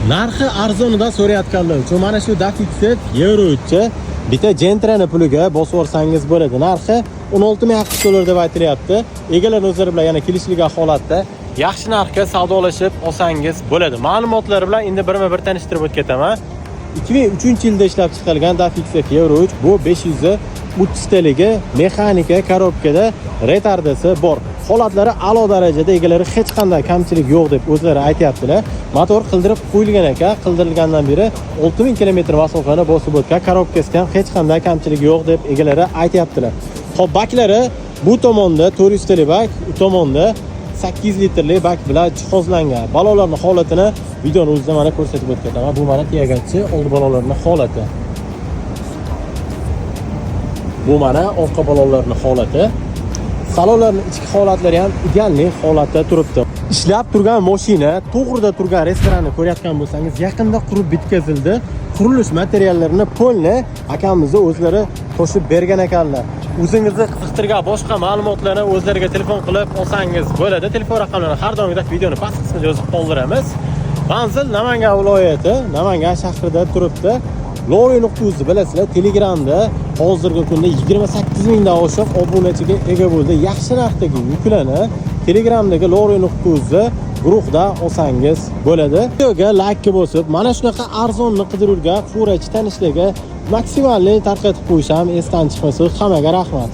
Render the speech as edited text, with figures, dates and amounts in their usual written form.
Narxi arzonidan so'rayotganlar uchun mana shu Dafix'ni yevro uchun bitta Gentra'ni puliga bosib olsangiz bo'ladi. Narxi 16 ming $100 deb aytilyapti. Egalar o'zlari bilan yana kelishilgan holatda yaxshi narxga savdolashib olsangiz bo'ladi. Ma'lumotlar bilan endi birma-bir tanishtirib o'tib ketaman. 2003-yilda ishlab chiqarilgan Dafix Euro 3 bu 530 taligi mexanika korobkada retardasi bor. Holatlari a'lo darajada, egalari hech qanday kamchilik yo'q deb o'zlari aytayaptilar. Motor qildirib qo'yilgan ekan, qildirilgandan beri 6000 km masofani bosib o'tgan, korobkasida ham hech qanday kamchilik yo'q deb egalari aytayaptilar. Xo'p, baklari bu tomonda 400 talik bak, u tomonda 8 litrli bak bilan jihozlangan. Balolarning holatini videoni o'zida mana ko'rsatib o'tganman. Bu mana tiyagachi oldi balolarning holati. Bu mana orqa balolarning holati. Salonlarning ichki holatlari ham ideal holatda turibdi. Ishlab turgan mashina, to'g'rida turgan restoranni ko'rayotgan bo'lsangiz, yaqinda qurib bitkazildi. Qurilish materiallarini polni akamizni o'zlari qo'shib bergan ekanlar. O'zingizni qiziqtirgan boshqa ma'lumotlarni o'zlariga telefon qilib olsangiz bo'ladi. Telefon raqamlarini har doimgidek videoni past qismida yozib qoldiramiz. Manzil Namangan viloyati, Namangan shahrida turibdi. Lori.uz bilasizlar, Telegramda hozirgi kunda 28 mingdan oshiq obunachiga ega bo'ldi. Yaxshi narxdagi yuklarni Telegramdagi Lori.uz guruhda olsangiz bo'ladi. Videoga like bosib, mana shunaqa arzonni qidiruvga, furachi tanishlarga maksimalni tarqatib qo'ysam, esdan chiqmasa, hammaga rahmat.